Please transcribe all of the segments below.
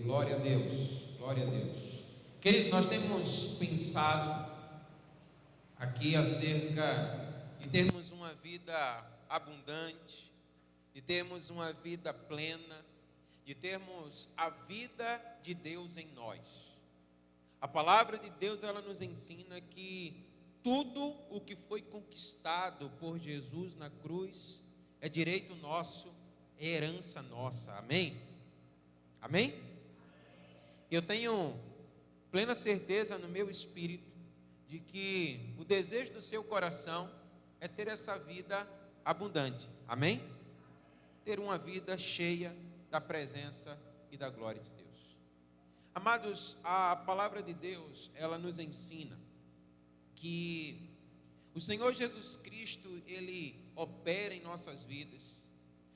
Glória a Deus, glória a Deus. Querido, nós temos pensado aqui acerca de termos uma vida abundante, de termos uma vida plena, de termos a vida de Deus em nós. A palavra de Deus, ela nos ensina que tudo o que foi conquistado por Jesus na cruz é direito nosso, é herança nossa. Amém? Amém? Eu tenho plena certeza no meu espírito de que o desejo do seu coração é ter essa vida abundante. Amém? Ter uma vida cheia da presença e da glória de Deus. Amados, a palavra de Deus, ela nos ensina que o Senhor Jesus Cristo, Ele opera em nossas vidas,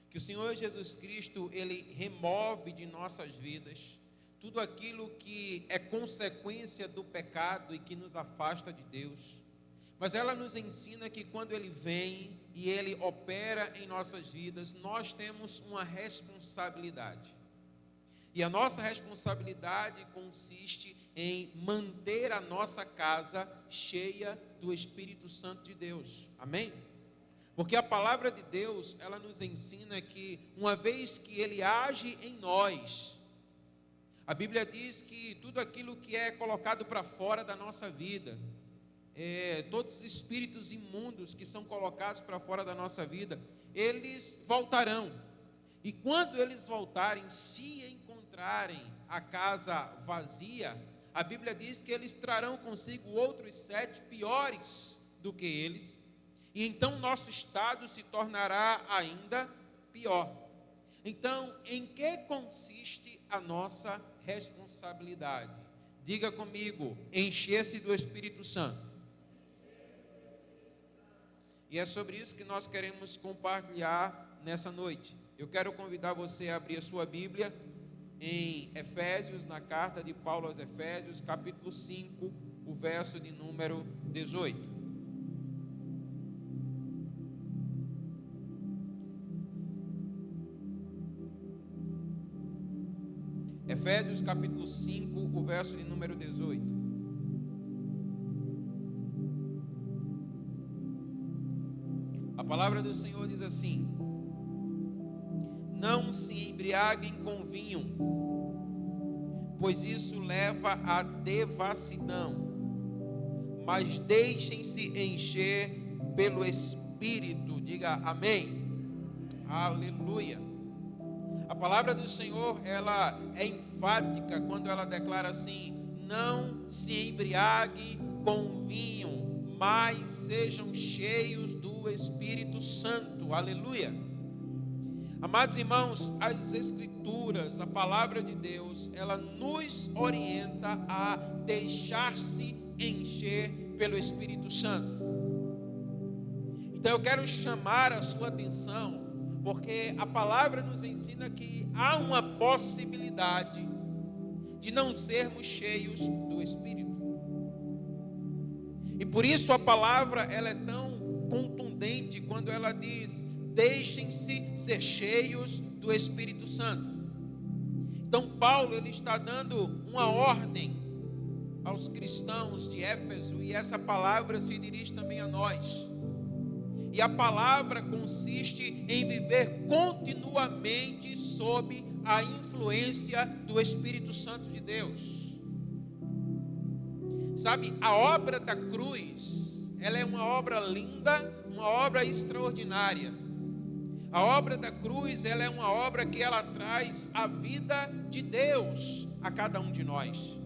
que o Senhor Jesus Cristo, Ele remove de nossas vidas tudo aquilo que é consequência do pecado e que nos afasta de Deus. Mas ela nos ensina que quando Ele vem e Ele opera em nossas vidas, nós temos uma responsabilidade. E a nossa responsabilidade consiste em manter a nossa casa cheia do Espírito Santo de Deus. Amém? Porque a palavra de Deus, ela nos ensina que uma vez que Ele age em nós, a Bíblia diz que tudo aquilo que é colocado para fora da nossa vida, todos os espíritos imundos que são colocados para fora da nossa vida, eles voltarão. E quando eles voltarem, se encontrarem a casa vazia, a Bíblia diz que eles trarão consigo outros 7 piores do que eles, e então nosso estado se tornará ainda pior. Então, em que consiste a nossa responsabilidade? Diga comigo: encher-se do Espírito Santo. E é sobre isso que nós queremos compartilhar nessa noite. Eu quero convidar você a abrir a sua Bíblia em Efésios, na carta de Paulo aos Efésios, capítulo 5, o verso de número 18. Efésios capítulo 5, o verso de número 18. A palavra do Senhor diz assim: não se embriaguem com vinho, pois isso leva à devassidão, mas deixem-se encher pelo Espírito. Diga amém. Aleluia. A palavra do Senhor, ela é enfática quando ela declara assim: não se embriague com vinho, mas sejam cheios do Espírito Santo. Aleluia. Amados irmãos, as Escrituras, a palavra de Deus, ela nos orienta a deixar-se encher pelo Espírito Santo. Então eu quero chamar a sua atenção, porque a palavra nos ensina que há uma possibilidade de não sermos cheios do Espírito. E por isso a palavra, ela é tão contundente quando ela diz: deixem-se ser cheios do Espírito Santo. Então Paulo, ele está dando uma ordem aos cristãos de Éfeso, e essa palavra se dirige também a nós. E a palavra consiste em viver continuamente sob a influência do Espírito Santo de Deus. Sabe, a obra da cruz, ela é uma obra linda, uma obra extraordinária. A obra da cruz, ela é uma obra que ela traz a vida de Deus a cada um de nós.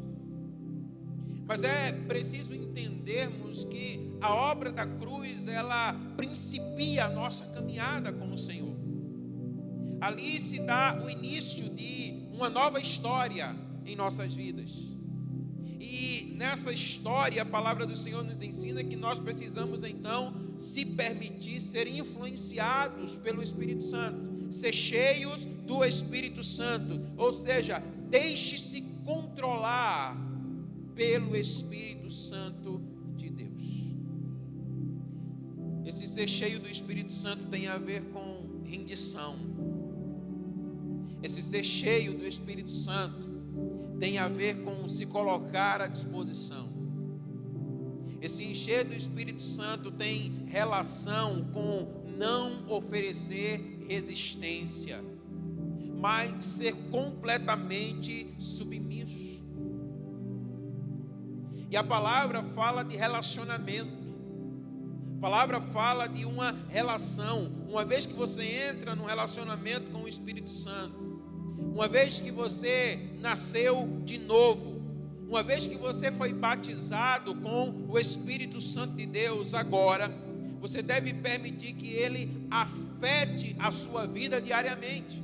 Mas é preciso entendermos que a obra da cruz, ela principia a nossa caminhada com o Senhor. Ali se dá o início de uma nova história em nossas vidas. E nessa história, a palavra do Senhor nos ensina que nós precisamos então se permitir ser influenciados pelo Espírito Santo, ser cheios do Espírito Santo, ou seja, deixe-se controlar pelo Espírito Santo de Deus. Esse ser cheio do Espírito Santo tem a ver com rendição. Esse ser cheio do Espírito Santo tem a ver com se colocar à disposição. Esse encher do Espírito Santo tem relação com não oferecer resistência, mas ser completamente submisso. E a palavra fala de relacionamento. A palavra fala de uma relação. Uma vez que você entra num relacionamento com o Espírito Santo, uma vez que você nasceu de novo, uma vez que você foi batizado com o Espírito Santo de Deus, agora você deve permitir que ele afete a sua vida diariamente.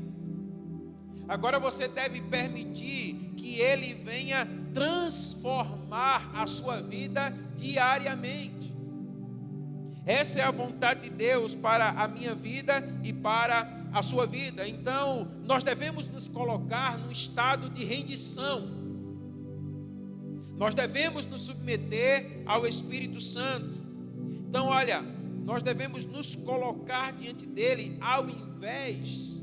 Agora você deve permitir que ele venha transformar a sua vida diariamente. Essa é a vontade de Deus para a minha vida e para a sua vida. Então, nós devemos nos colocar num estado de rendição. Nós devemos nos submeter ao Espírito Santo. Então, olha, nós devemos nos colocar diante dele ao invés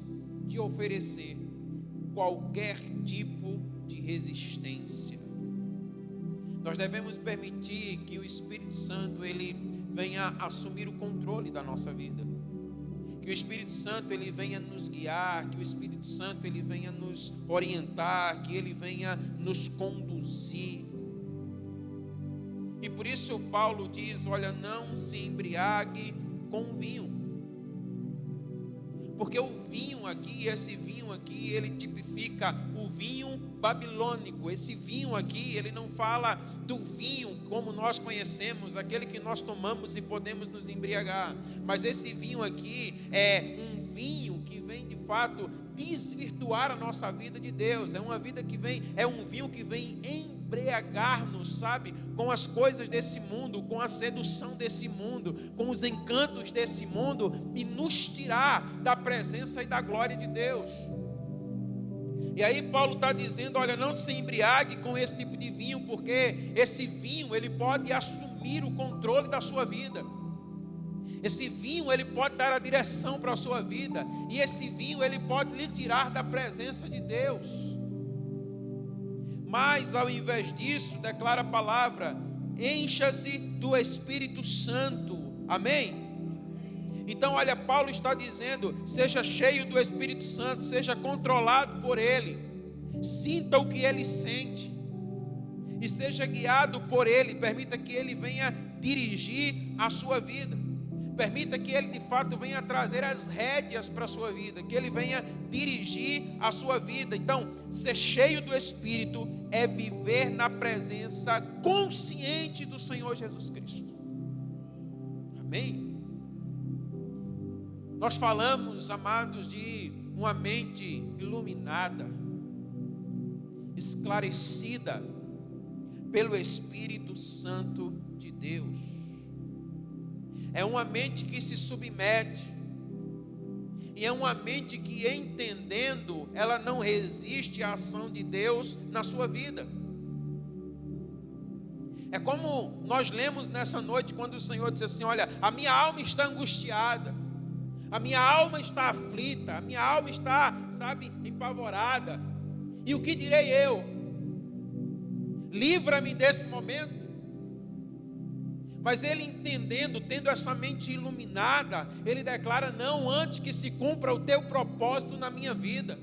de oferecer qualquer tipo de resistência. Nós devemos permitir que o Espírito Santo ele venha assumir o controle da nossa vida. Que o Espírito Santo ele venha nos guiar, que o Espírito Santo ele venha nos orientar, que ele venha nos conduzir. E por isso Paulo diz, olha, não se embriague com vinho. Porque o vinho aqui, esse vinho aqui, ele tipifica o vinho babilônico. Esse vinho aqui, ele não fala do vinho como nós conhecemos, aquele que nós tomamos e podemos nos embriagar. Mas esse vinho aqui é um vinho que vem de fato desvirtuar a nossa vida de Deus. É uma vida que vem, é um vinho que vem embriagar-nos, sabe, com as coisas desse mundo, com a sedução desse mundo, com os encantos desse mundo e nos tirar da presença e da glória de Deus. E aí Paulo está dizendo, olha, não se embriague com esse tipo de vinho, porque esse vinho ele pode assumir o controle da sua vida. Esse vinho ele pode dar a direção para a sua vida, e esse vinho ele pode lhe tirar da presença de Deus. Mas ao invés disso, declara a palavra, encha-se do Espírito Santo. Amém? Então olha, Paulo está dizendo, seja cheio do Espírito Santo, seja controlado por ele, sinta o que ele sente e seja guiado por ele. Permita que ele venha dirigir a sua vida, permita que ele de fato venha trazer as rédeas para a sua vida, que ele venha dirigir a sua vida. Então, ser cheio do Espírito é viver na presença consciente do Senhor Jesus Cristo. Amém? Nós falamos, amados, de uma mente iluminada, esclarecida pelo Espírito Santo de Deus. É uma mente que se submete, e é uma mente que, entendendo, ela não resiste à ação de Deus na sua vida. É como nós lemos nessa noite, quando o Senhor disse assim, olha, a minha alma está angustiada, a minha alma está aflita, a minha alma está, sabe, empavorada. E o que direi eu? Livra-me desse momento. Mas ele entendendo, tendo essa mente iluminada, ele declara, não, antes que se cumpra o teu propósito na minha vida.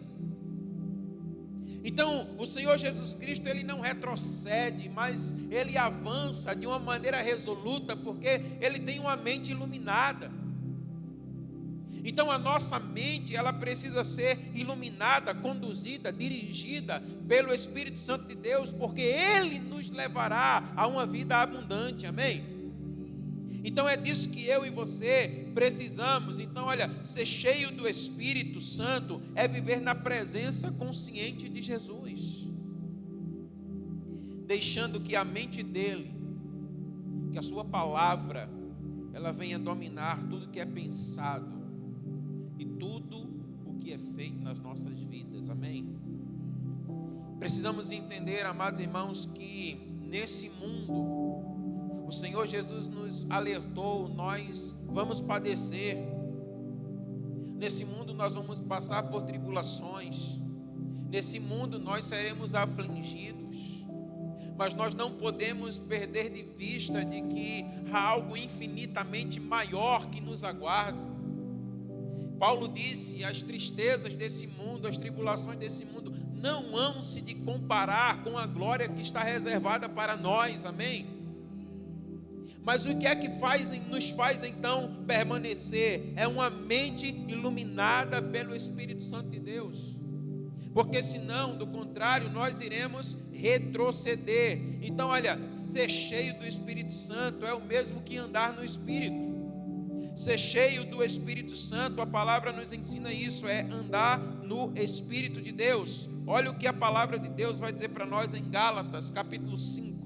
Então, o Senhor Jesus Cristo, ele não retrocede, mas ele avança de uma maneira resoluta, porque ele tem uma mente iluminada. Então a nossa mente, ela precisa ser iluminada, conduzida, dirigida pelo Espírito Santo de Deus, porque ele nos levará a uma vida abundante, amém? Então é disso que eu e você precisamos. Então olha, ser cheio do Espírito Santo é viver na presença consciente de Jesus, deixando que a mente dele, que a sua palavra, ela venha dominar tudo que é pensado e tudo o que é feito nas nossas vidas, amém? Precisamos entender, amados irmãos, que nesse mundo, o Senhor Jesus nos alertou, nós vamos padecer. Nesse mundo nós vamos passar por tribulações. Nesse mundo nós seremos afligidos, mas nós não podemos perder de vista de que há algo infinitamente maior que nos aguarda. Paulo disse: as tristezas desse mundo, as tribulações desse mundo não hão se de comparar com a glória que está reservada para nós, amém? Mas o que é que nos faz então permanecer? É uma mente iluminada pelo Espírito Santo de Deus. Porque senão, do contrário, nós iremos retroceder. Então, olha, ser cheio do Espírito Santo é o mesmo que andar no Espírito. Ser cheio do Espírito Santo, a palavra nos ensina isso, é andar no Espírito de Deus. Olha o que a palavra de Deus vai dizer para nós em Gálatas, capítulo 5.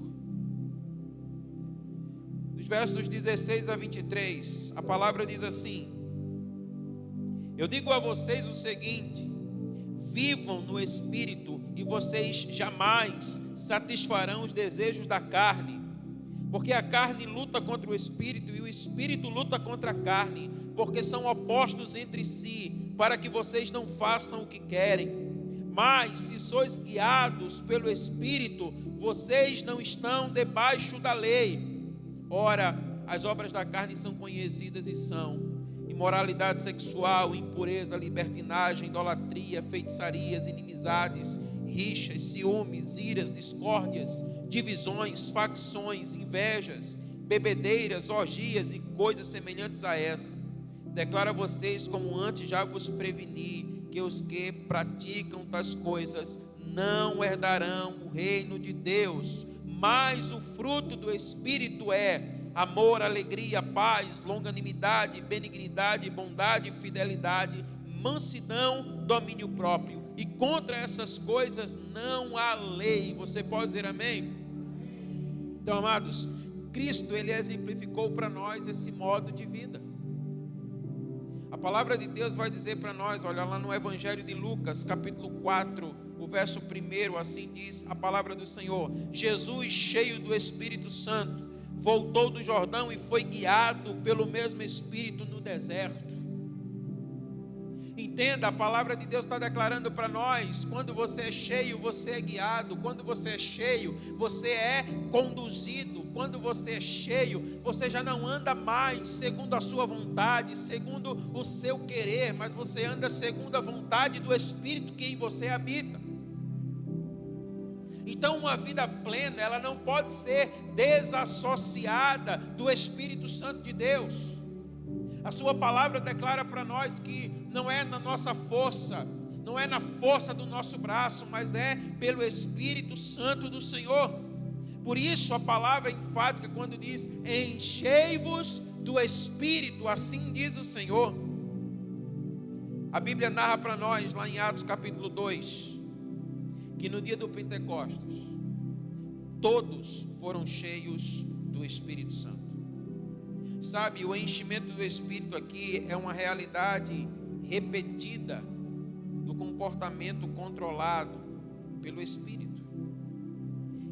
Dos versos 16 a 23, a palavra diz assim: eu digo a vocês o seguinte: vivam no Espírito e vocês jamais satisfarão os desejos da carne, porque a carne luta contra o Espírito e o Espírito luta contra a carne, porque são opostos entre si, para que vocês não façam o que querem. Mas se sois guiados pelo Espírito, vocês não estão debaixo da lei. Ora, as obras da carne são conhecidas e são: imoralidade sexual, impureza, libertinagem, idolatria, feitiçarias, inimizades, rixas, ciúmes, iras, discórdias, divisões, facções, invejas, bebedeiras, orgias e coisas semelhantes a essa. Declaro a vocês, como antes já vos preveni, que os que praticam tais coisas não herdarão o reino de Deus. Mas o fruto do Espírito é amor, alegria, paz, longanimidade, benignidade, bondade, fidelidade, mansidão, domínio próprio. E contra essas coisas não há lei. Você pode dizer amém? Então, amados, Cristo, Ele exemplificou para nós esse modo de vida. A palavra de Deus vai dizer para nós, olha lá no Evangelho de Lucas, capítulo 4, o verso 1, assim diz a palavra do Senhor: Jesus, cheio do Espírito Santo, voltou do Jordão e foi guiado pelo mesmo Espírito no deserto. Entenda, a palavra de Deus está declarando para nós: quando você é cheio, você é guiado. Quando você é cheio, você é conduzido. Quando você é cheio, você já não anda mais segundo a sua vontade, segundo o seu querer, mas você anda segundo a vontade do Espírito que em você habita. Então, uma vida plena, ela não pode ser desassociada do Espírito Santo de Deus. A sua palavra declara para nós que não é na nossa força, não é na força do nosso braço, mas é pelo Espírito Santo do Senhor. Por isso a palavra é enfática quando diz: enchei-vos do Espírito, assim diz o Senhor. A Bíblia narra para nós, lá em Atos capítulo 2, que no dia do Pentecostes, todos foram cheios do Espírito Santo. Sabe, o enchimento do Espírito aqui é uma realidade repetida do comportamento controlado pelo Espírito.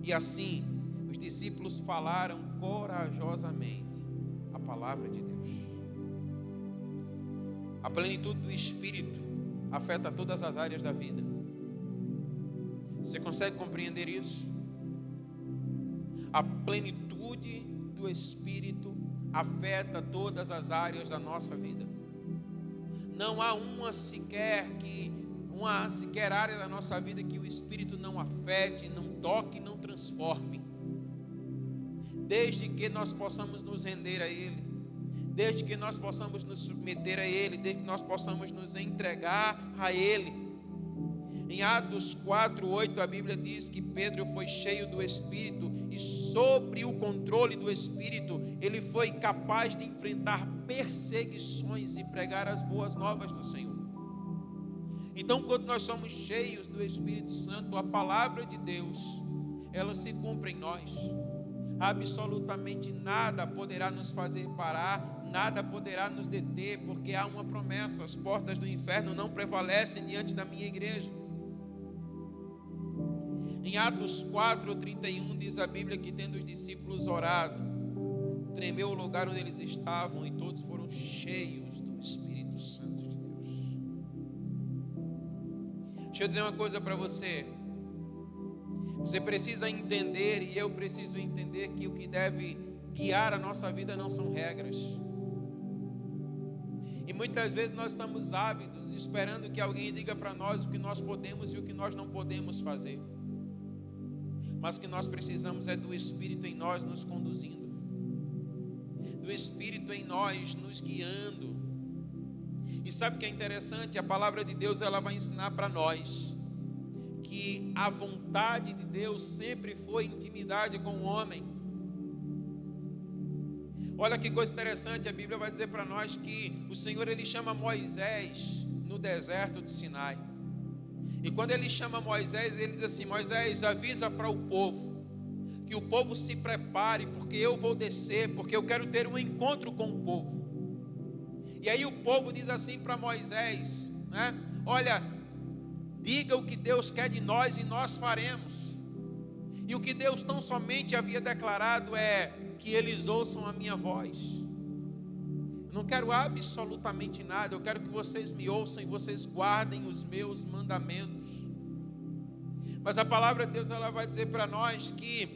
E assim, os discípulos falaram corajosamente a palavra de Deus. A plenitude do Espírito afeta todas as áreas da vida. Você consegue compreender isso? A plenitude do Espírito afeta todas as áreas da nossa vida. Não há uma sequer área da nossa vida que o Espírito não afete, não toque, não transforme. Desde que nós possamos nos render a Ele, desde que nós possamos nos submeter a Ele, desde que nós possamos nos entregar a Ele. Em Atos 4:8 a Bíblia diz que Pedro foi cheio do Espírito e sobre o controle do Espírito ele foi capaz de enfrentar perseguições e pregar as boas novas do Senhor. Então, quando nós somos cheios do Espírito Santo, a palavra de Deus, ela se cumpre em nós. Absolutamente nada poderá nos fazer parar, nada poderá nos deter, porque há uma promessa: as portas do inferno não prevalecem diante da minha igreja. Em Atos 4:31 diz a Bíblia que, tendo os discípulos orado, tremeu o lugar onde eles estavam e todos foram cheios do Espírito Santo de Deus. Deixa eu dizer uma coisa para você. Você precisa entender, e eu preciso entender, que o que deve guiar a nossa vida não são regras. E muitas vezes nós estamos ávidos, esperando que alguém diga para nós o que nós podemos e o que nós não podemos fazer. Mas o que nós precisamos é do Espírito em nós nos conduzindo, do Espírito em nós nos guiando. E sabe o que é interessante? A palavra de Deus, ela vai ensinar para nós que a vontade de Deus sempre foi intimidade com o homem. Olha que coisa interessante, a Bíblia vai dizer para nós que o Senhor, ele chama Moisés no deserto de Sinai. E quando ele chama Moisés, ele diz assim: Moisés, avisa para o povo, que o povo se prepare, porque eu vou descer, porque eu quero ter um encontro com o povo. E aí o povo diz assim para Moisés, né? Olha, diga o que Deus quer de nós e nós faremos. E o que Deus tão somente havia declarado é que eles ouçam a minha voz. Eu não quero absolutamente nada, eu quero que vocês me ouçam e vocês guardem os meus mandamentos. Mas a palavra de Deus, ela vai dizer para nós que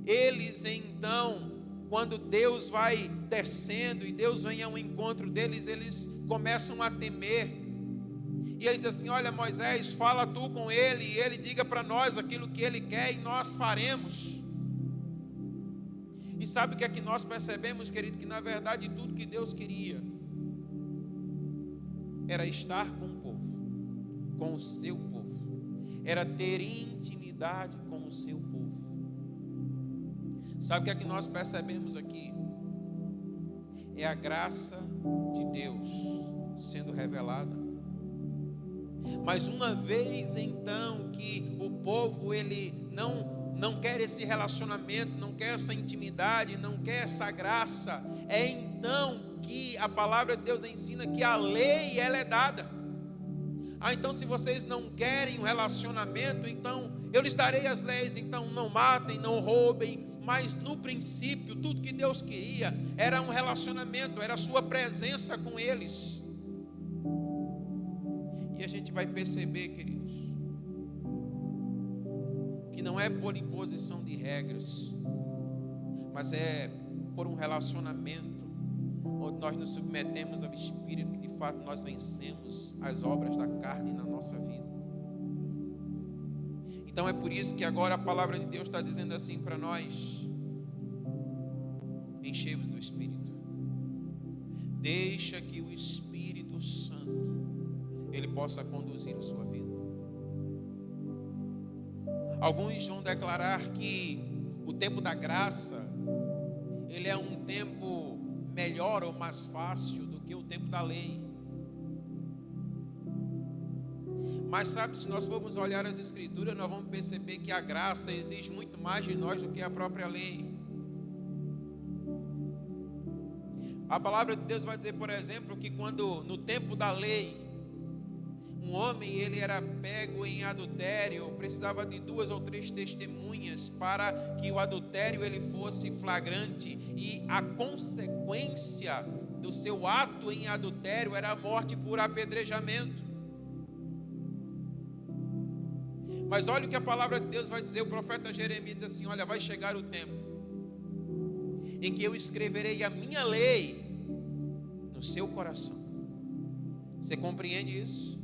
eles então, quando Deus vai descendo e Deus vem ao encontro deles, eles começam a temer. E ele diz assim: olha, Moisés, fala tu com ele, e ele diga para nós aquilo que ele quer e nós faremos. E sabe o que é que nós percebemos, querido? Que na verdade tudo que Deus queria era estar com o povo, com o seu povo, era ter intimidade com o seu povo. Sabe o que é que nós percebemos aqui? É a graça de Deus sendo revelada. Mas uma vez então que o povo, ele não quer esse relacionamento, não quer essa intimidade, não quer essa graça, é então que a palavra de Deus ensina que a lei, ela é dada. Então se vocês não querem um relacionamento, então eu lhes darei as leis, então não matem, não roubem. Mas no princípio, tudo que Deus queria era um relacionamento, era a sua presença com eles. E a gente vai perceber, queridos, que não é por imposição de regras, mas é por um relacionamento onde nós nos submetemos ao Espírito, que de fato nós vencemos as obras da carne na nossa vida. Então é por isso que agora a palavra de Deus está dizendo assim para nós: enchei-vos do Espírito. Deixa que o Espírito Santo ele possa conduzir a sua vida. Alguns vão declarar que o tempo da graça ele é um tempo melhor ou mais fácil do que o tempo da lei. Mas sabe, se nós formos olhar as Escrituras, nós vamos perceber que a graça exige muito mais de nós do que a própria lei. A palavra de Deus vai dizer, por exemplo, que quando no tempo da lei, um homem ele era pego em adultério, precisava de 2 ou 3 testemunhas para que o adultério ele fosse flagrante, e a consequência do seu ato em adultério era a morte por apedrejamento. Mas olha o que a palavra de Deus vai dizer. O profeta Jeremias diz assim: olha, vai chegar o tempo em que eu escreverei a minha lei no seu coração. Você compreende isso?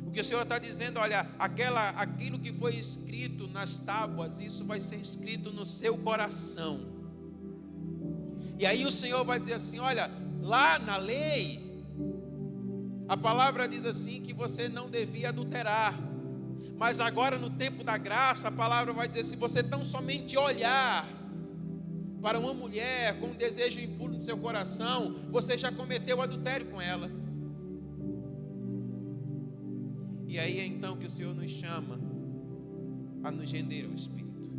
O que o Senhor está dizendo, olha, aquilo que foi escrito nas tábuas, isso vai ser escrito no seu coração. E aí o Senhor vai dizer assim: olha, lá na lei, a palavra diz assim que você não devia adulterar. Mas agora no tempo da graça, a palavra vai dizer: se você tão somente olhar para uma mulher com um desejo impuro no seu coração, você já cometeu adultério com ela. E aí é então que o Senhor nos chama a nos render ao Espírito.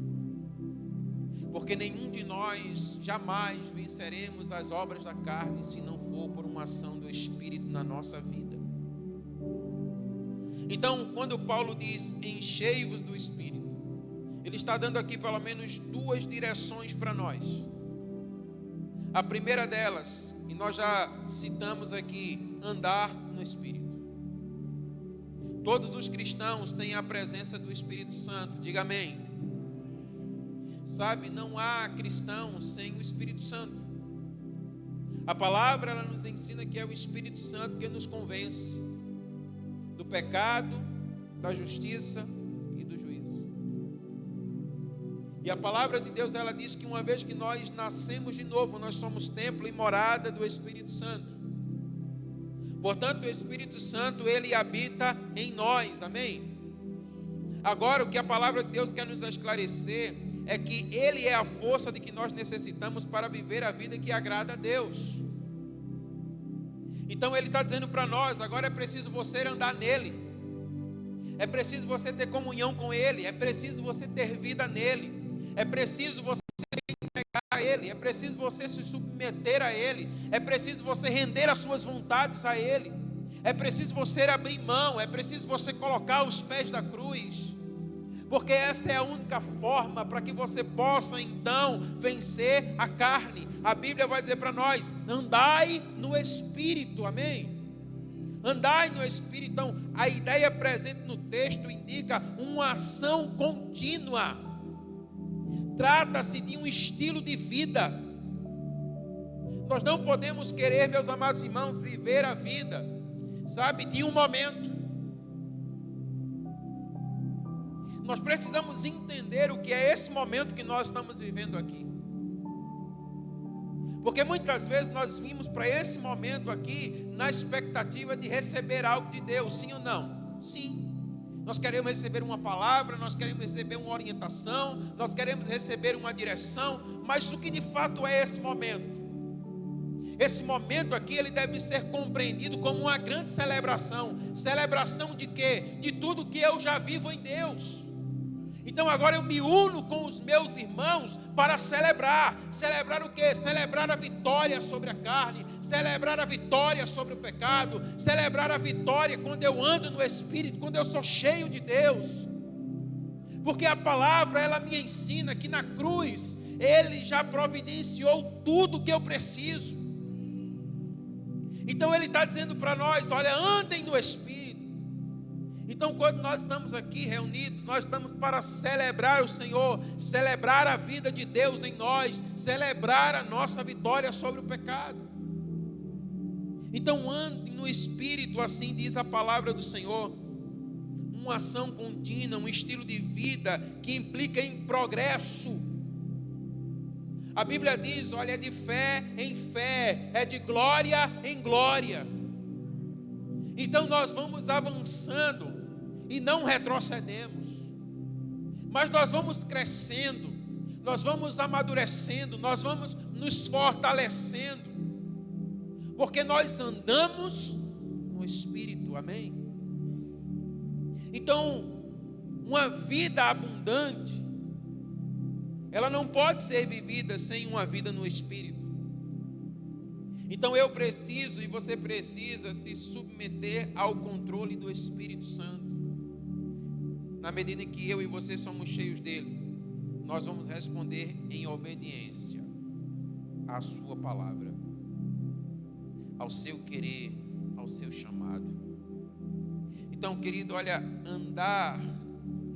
Porque nenhum de nós jamais venceremos as obras da carne se não for por uma ação do Espírito na nossa vida. Então, quando Paulo diz enchei-vos do Espírito, ele está dando aqui pelo menos 2 direções para nós. A primeira delas, e nós já citamos aqui, andar no Espírito. Todos os cristãos têm a presença do Espírito Santo. Diga amém. Sabe, não há cristão sem o Espírito Santo. A palavra, ela nos ensina que é o Espírito Santo que nos convence do pecado, da justiça e do juízo. E a palavra de Deus, ela diz que uma vez que nós nascemos de novo, nós somos templo e morada do Espírito Santo. Portanto, o Espírito Santo, ele habita em nós, amém? Agora, o que a palavra de Deus quer nos esclarecer é que ele é a força de que nós necessitamos para viver a vida que agrada a Deus. Então ele está dizendo para nós, agora é preciso você andar nele, é preciso você ter comunhão com ele, é preciso você ter vida nele, é preciso você se entregar a ele, é preciso você se submeter a ele, é preciso você render as suas vontades a ele, é preciso você abrir mão, é preciso você colocar os pés da cruz, porque essa é a única forma para que você possa então vencer a carne. A Bíblia vai dizer para nós, andai no Espírito, amém? Andai no Espírito. Então a ideia presente no texto indica uma ação contínua, trata-se de um estilo de vida. Nós não podemos querer, meus amados irmãos, viver a vida, sabe, de um momento. Nós precisamos entender o que é esse momento que nós estamos vivendo aqui. Porque muitas vezes nós vimos para esse momento aqui na expectativa de receber algo de Deus, sim ou não? Sim. Nós queremos receber uma palavra, nós queremos receber uma orientação, nós queremos receber uma direção, mas o que de fato é esse momento? Esse momento aqui, ele deve ser compreendido como uma grande celebração. Celebração de quê? De tudo que eu já vivo em Deus. Então agora eu me uno com os meus irmãos para celebrar. Celebrar o quê? Celebrar a vitória sobre a carne, celebrar a vitória sobre o pecado, celebrar a vitória quando eu ando no Espírito, quando eu sou cheio de Deus. Porque a palavra, ela me ensina que na cruz ele já providenciou tudo o que eu preciso. Então ele está dizendo para nós, olha, andem no Espírito. Então quando nós estamos aqui reunidos, nós estamos para celebrar o Senhor, celebrar a vida de Deus em nós, celebrar a nossa vitória sobre o pecado. Então andem no Espírito, assim diz a palavra do Senhor. Uma ação contínua, um estilo de vida que implica em progresso. A Bíblia diz, olha, é de fé em fé, é de glória em glória. Então nós vamos avançando e não retrocedemos, mas nós vamos crescendo, nós vamos amadurecendo, nós vamos nos fortalecendo, porque nós andamos no Espírito, amém? Então, uma vida abundante, ela não pode ser vivida sem uma vida no Espírito. Então eu preciso e você precisa se submeter ao controle do Espírito Santo. Na medida em que eu e você somos cheios dele, nós vamos responder em obediência à sua palavra, ao seu querer, ao seu chamado. Então, querido, olha, andar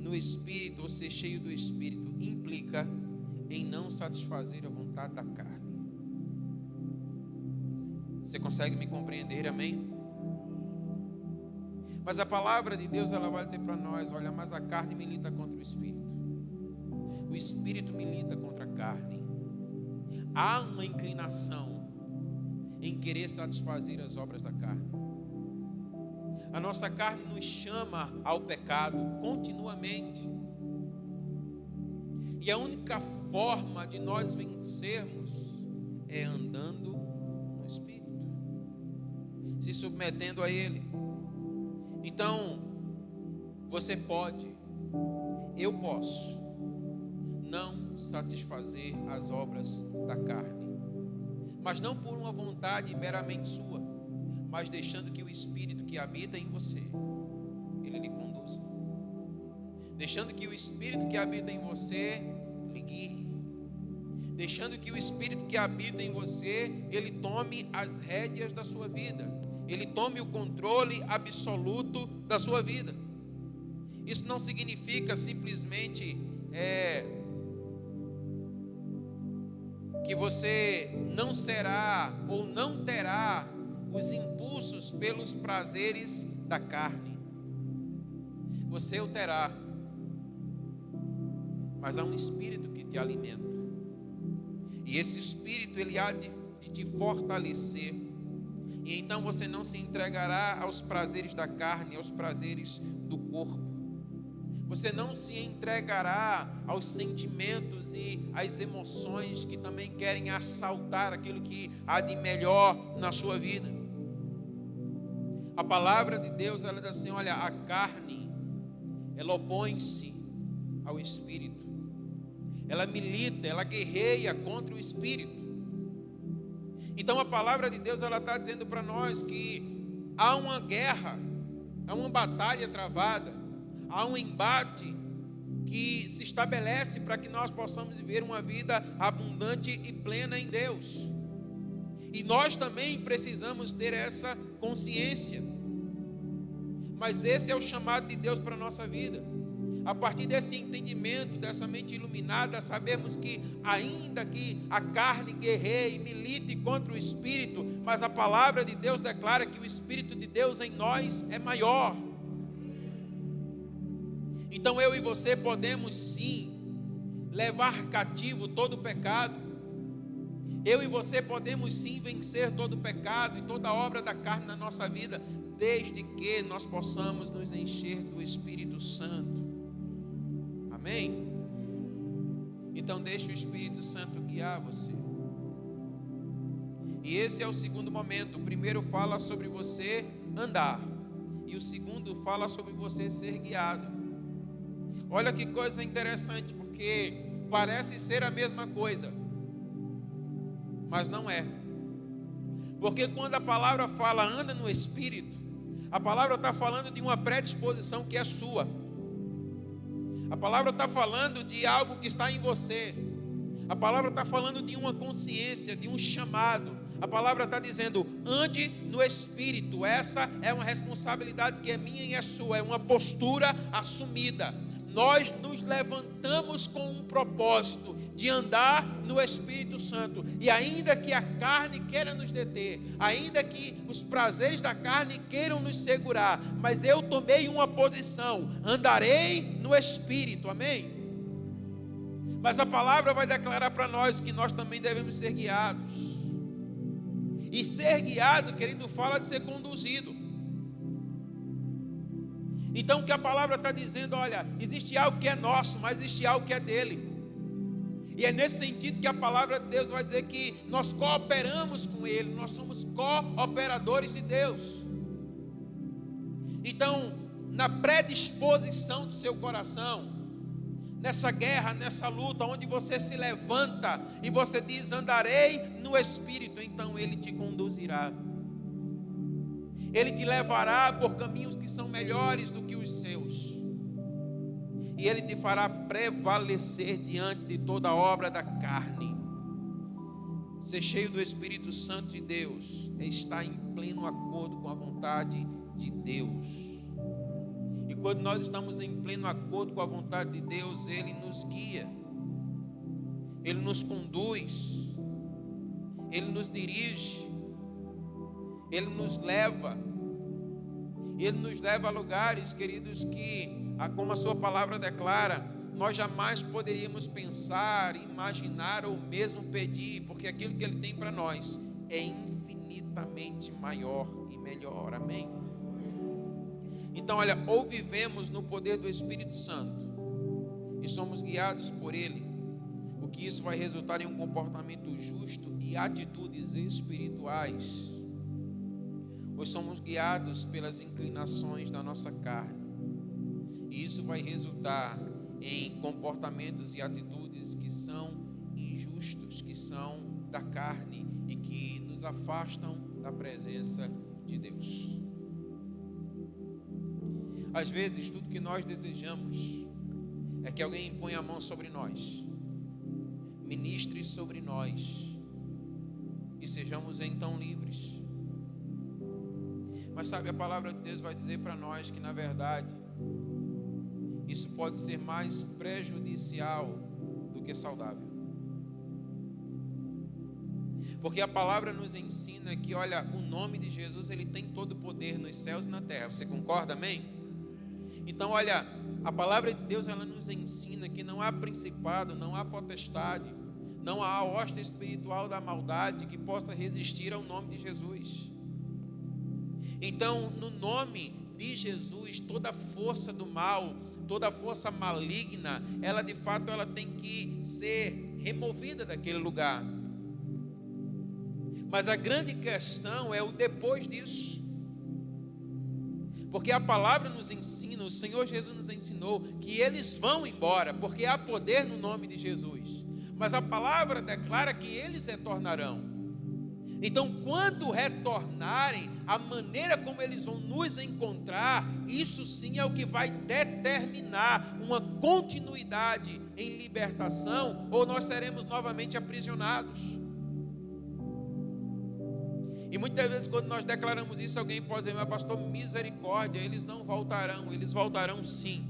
no Espírito ou ser cheio do Espírito implica em não satisfazer a vontade da carne. Você consegue me compreender, amém? Mas a palavra de Deus, ela vai dizer para nós, olha, mas a carne milita contra o Espírito. O Espírito milita contra a carne. Há uma inclinação em querer satisfazer as obras da carne. A nossa carne nos chama ao pecado continuamente. E a única forma de nós vencermos é andando no Espírito, se submetendo a Ele. Então, você pode, eu posso, não satisfazer as obras da carne, mas não por uma vontade meramente sua, mas deixando que o Espírito que habita em você, ele lhe conduza. Deixando que o Espírito que habita em você lhe guie. Deixando que o Espírito que habita em você, ele tome as rédeas da sua vida. Ele tome o controle absoluto da sua vida. Isso não significa simplesmente que você não será ou não terá os impulsos pelos prazeres da carne. Você o terá, mas há um espírito que te alimenta. E esse espírito, ele há de te fortalecer. E então você não se entregará aos prazeres da carne, aos prazeres do corpo. Você não se entregará aos sentimentos e às emoções que também querem assaltar aquilo que há de melhor na sua vida. A palavra de Deus, ela diz assim, olha, a carne, ela opõe-se ao espírito. Ela milita, ela guerreia contra o espírito. Então a palavra de Deus, ela está dizendo para nós que há uma guerra, há uma batalha travada, há um embate que se estabelece para que nós possamos viver uma vida abundante e plena em Deus. E nós também precisamos ter essa consciência. Mas esse é o chamado de Deus para a nossa vida. A partir desse entendimento, dessa mente iluminada, sabemos que ainda que a carne guerreie e milite contra o Espírito, mas a palavra de Deus declara que o Espírito de Deus em nós é maior. Então eu e você podemos sim levar cativo todo o pecado. Eu e você podemos sim vencer todo o pecado e toda obra da carne na nossa vida, desde que nós possamos nos encher do Espírito Santo. Amém? Então deixe o Espírito Santo guiar você. E esse é o segundo momento. O primeiro fala sobre você andar, e o segundo fala sobre você ser guiado. Olha que coisa interessante, porque parece ser a mesma coisa, mas não é. Porque quando a palavra fala anda no Espírito, a palavra está falando de uma predisposição que é sua. A palavra está falando de algo que está em você. A palavra está falando de uma consciência, de um chamado. A palavra está dizendo, ande no Espírito. Essa é uma responsabilidade que é minha e é sua. É uma postura assumida. Nós nos levantamos com um propósito de andar no Espírito Santo. E ainda que a carne queira nos deter, ainda que os prazeres da carne queiram nos segurar, mas eu tomei uma posição, andarei no Espírito, amém? Mas a palavra vai declarar para nós que nós também devemos ser guiados. E ser guiado, querido, fala de ser conduzido. Então o que a palavra está dizendo, olha, existe algo que é nosso, mas existe algo que é dele. E é nesse sentido que a palavra de Deus vai dizer que nós cooperamos com ele, nós somos cooperadores de Deus. Então, na predisposição do seu coração, nessa guerra, nessa luta, onde você se levanta e você diz, andarei no Espírito, então ele te conduzirá. Ele te levará por caminhos que são melhores do que os seus. E ele te fará prevalecer diante de toda obra da carne. Ser cheio do Espírito Santo de Deus é estar em pleno acordo com a vontade de Deus. E quando nós estamos em pleno acordo com a vontade de Deus, ele nos guia, ele nos conduz, ele nos dirige, ele nos leva a lugares, queridos, que, como a sua palavra declara, nós jamais poderíamos pensar, imaginar ou mesmo pedir, porque aquilo que ele tem para nós é infinitamente maior e melhor, amém? Então, olha, ou vivemos no poder do Espírito Santo e somos guiados por ele, o que isso vai resultar em um comportamento justo e atitudes espirituais, pois somos guiados pelas inclinações da nossa carne. E isso vai resultar em comportamentos e atitudes que são injustos, que são da carne e que nos afastam da presença de Deus. Às vezes, tudo que nós desejamos é que alguém imponha a mão sobre nós, ministre sobre nós e sejamos então livres. Mas sabe, a palavra de Deus vai dizer para nós que, na verdade, isso pode ser mais prejudicial do que saudável. Porque a palavra nos ensina que, olha, o nome de Jesus, ele tem todo o poder nos céus e na terra. Você concorda, amém? Então, olha, a palavra de Deus, ela nos ensina que não há principado, não há potestade, não há hoste espiritual da maldade que possa resistir ao nome de Jesus. Então, no nome de Jesus, toda força do mal, toda força maligna, ela de fato ela tem que ser removida daquele lugar. Mas a grande questão é o depois disso. Porque a palavra nos ensina, o Senhor Jesus nos ensinou que eles vão embora, porque há poder no nome de Jesus. Mas a palavra declara que eles retornarão. Então, quando retornarem, a maneira como eles vão nos encontrar, isso sim é o que vai determinar uma continuidade em libertação, ou nós seremos novamente aprisionados. E muitas vezes quando nós declaramos isso, alguém pode dizer: mas pastor, misericórdia, eles não voltarão. Eles voltarão sim.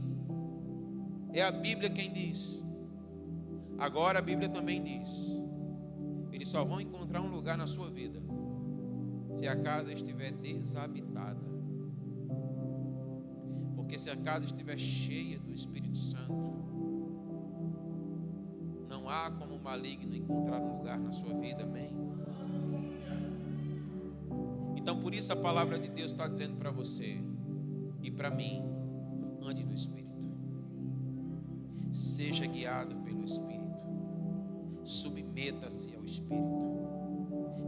É a Bíblia quem diz. Agora a Bíblia também diz: eles só vão encontrar um lugar na sua vida se a casa estiver desabitada. Porque se a casa estiver cheia do Espírito Santo, não há como o maligno encontrar um lugar na sua vida, amém? Então por isso a palavra de Deus está dizendo para você e para mim: ande no Espírito, seja guiado pelo Espírito, submeta-se ao Espírito,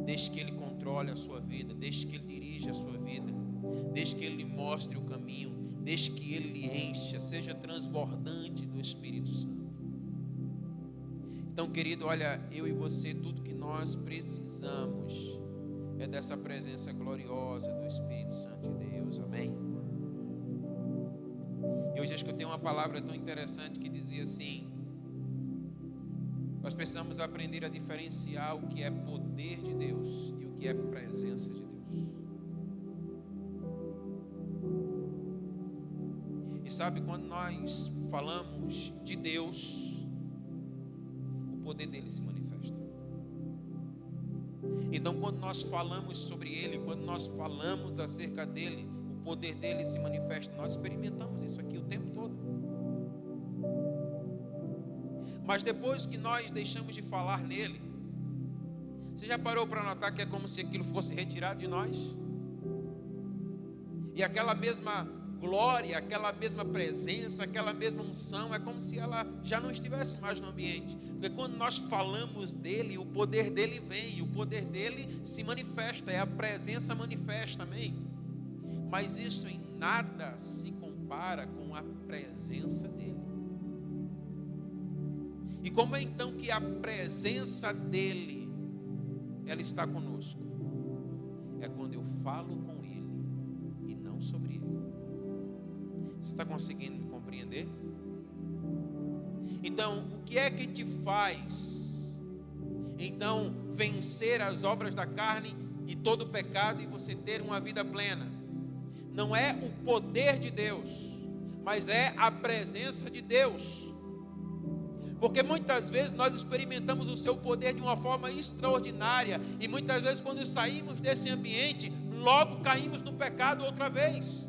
deixe que Ele controle a sua vida, deixe que Ele dirija a sua vida, deixe que Ele lhe mostre o caminho, deixe que Ele lhe encha, seja transbordante do Espírito Santo. Então, querido, olha, eu e você, tudo que nós precisamos é dessa presença gloriosa do Espírito Santo de Deus, amém? E hoje acho que eu tenho uma palavra tão interessante que dizia assim: nós precisamos aprender a diferenciar o que é poder de Deus e o que é presença de Deus. E sabe, quando nós falamos de Deus, o poder dele se manifesta. Então, quando nós falamos sobre Ele, quando nós falamos acerca dEle, o poder dEle se manifesta. Nós experimentamos isso aqui o tempo todo. Mas depois que nós deixamos de falar nele, você já parou para notar que é como se aquilo fosse retirado de nós? E aquela mesma glória, aquela mesma presença, aquela mesma unção, é como se ela já não estivesse mais no ambiente. Porque quando nós falamos dele, o poder dele vem, o poder dele se manifesta, é a presença manifesta, amém? Mas isso em nada se compara com a presença dele. E como é então que a presença dele, ela está conosco? É quando eu falo com ele e não sobre ele. Você está conseguindo compreender? Então, o que é que te faz então vencer as obras da carne e todo o pecado e você ter uma vida plena? Não é o poder de Deus, mas é a presença de Deus. Porque muitas vezes nós experimentamos o seu poder de uma forma extraordinária e muitas vezes quando saímos desse ambiente, logo caímos no pecado outra vez.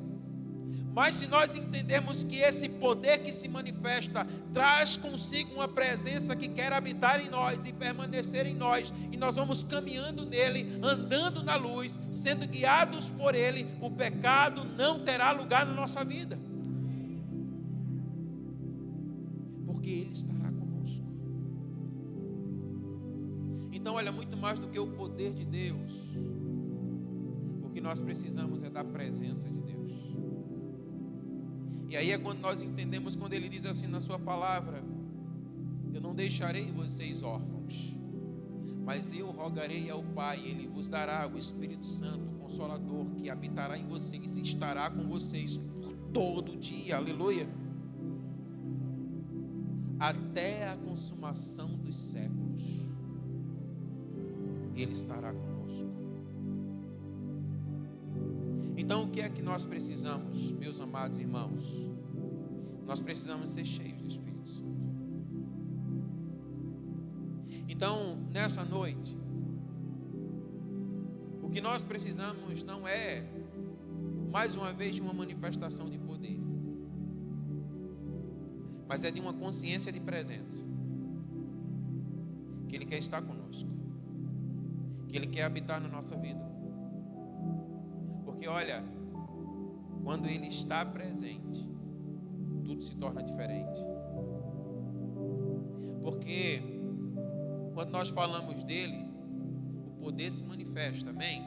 Mas se nós entendermos que esse poder que se manifesta traz consigo uma presença que quer habitar em nós e permanecer em nós, e nós vamos caminhando nele, andando na luz, sendo guiados por ele, o pecado não terá lugar na nossa vida. Porque ele estará conosco. Então, olha, muito mais do que o poder de Deus, o que nós precisamos é da presença de Deus. E aí é quando nós entendemos, quando ele diz assim na sua palavra: eu não deixarei vocês órfãos, mas eu rogarei ao Pai, ele vos dará o Espírito Santo, o Consolador, que habitará em vocês e estará com vocês por todo o dia, aleluia, até a consumação dos séculos. Ele estará conosco. Então, o que é que nós precisamos, meus amados irmãos? Nós precisamos ser cheios do Espírito Santo. Então, nessa noite, o que nós precisamos não é, mais uma vez, de uma manifestação de poder, mas é de uma consciência de presença, que Ele quer estar conosco, que Ele quer habitar na nossa vida. Porque olha, quando Ele está presente, tudo se torna diferente. Porque quando nós falamos dele, o poder se manifesta, amém?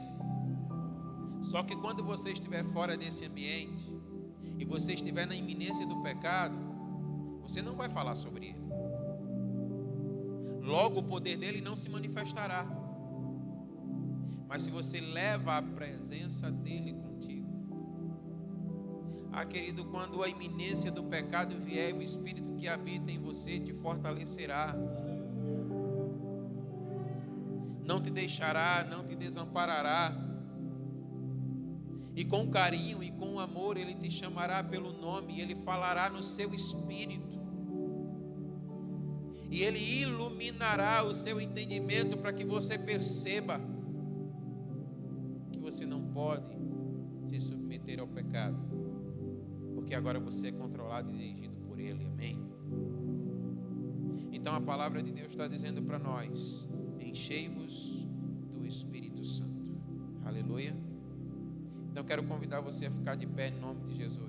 Só que quando você estiver fora desse ambiente e você estiver na iminência do pecado, você não vai falar sobre ele. Logo o poder dele não se manifestará. Mas se você leva a presença dele contigo, querido, quando a iminência do pecado vier, o Espírito que habita em você te fortalecerá, não te deixará, não te desamparará, e com carinho e com amor Ele te chamará pelo nome, Ele falará no seu espírito, e Ele iluminará o seu entendimento para que você perceba que você não pode se submeter ao pecado, porque agora você é controlado e dirigido por Ele, amém? Então a palavra de Deus está dizendo para nós: enchei-vos do Espírito Santo, aleluia. Então quero convidar você a ficar de pé em nome de Jesus.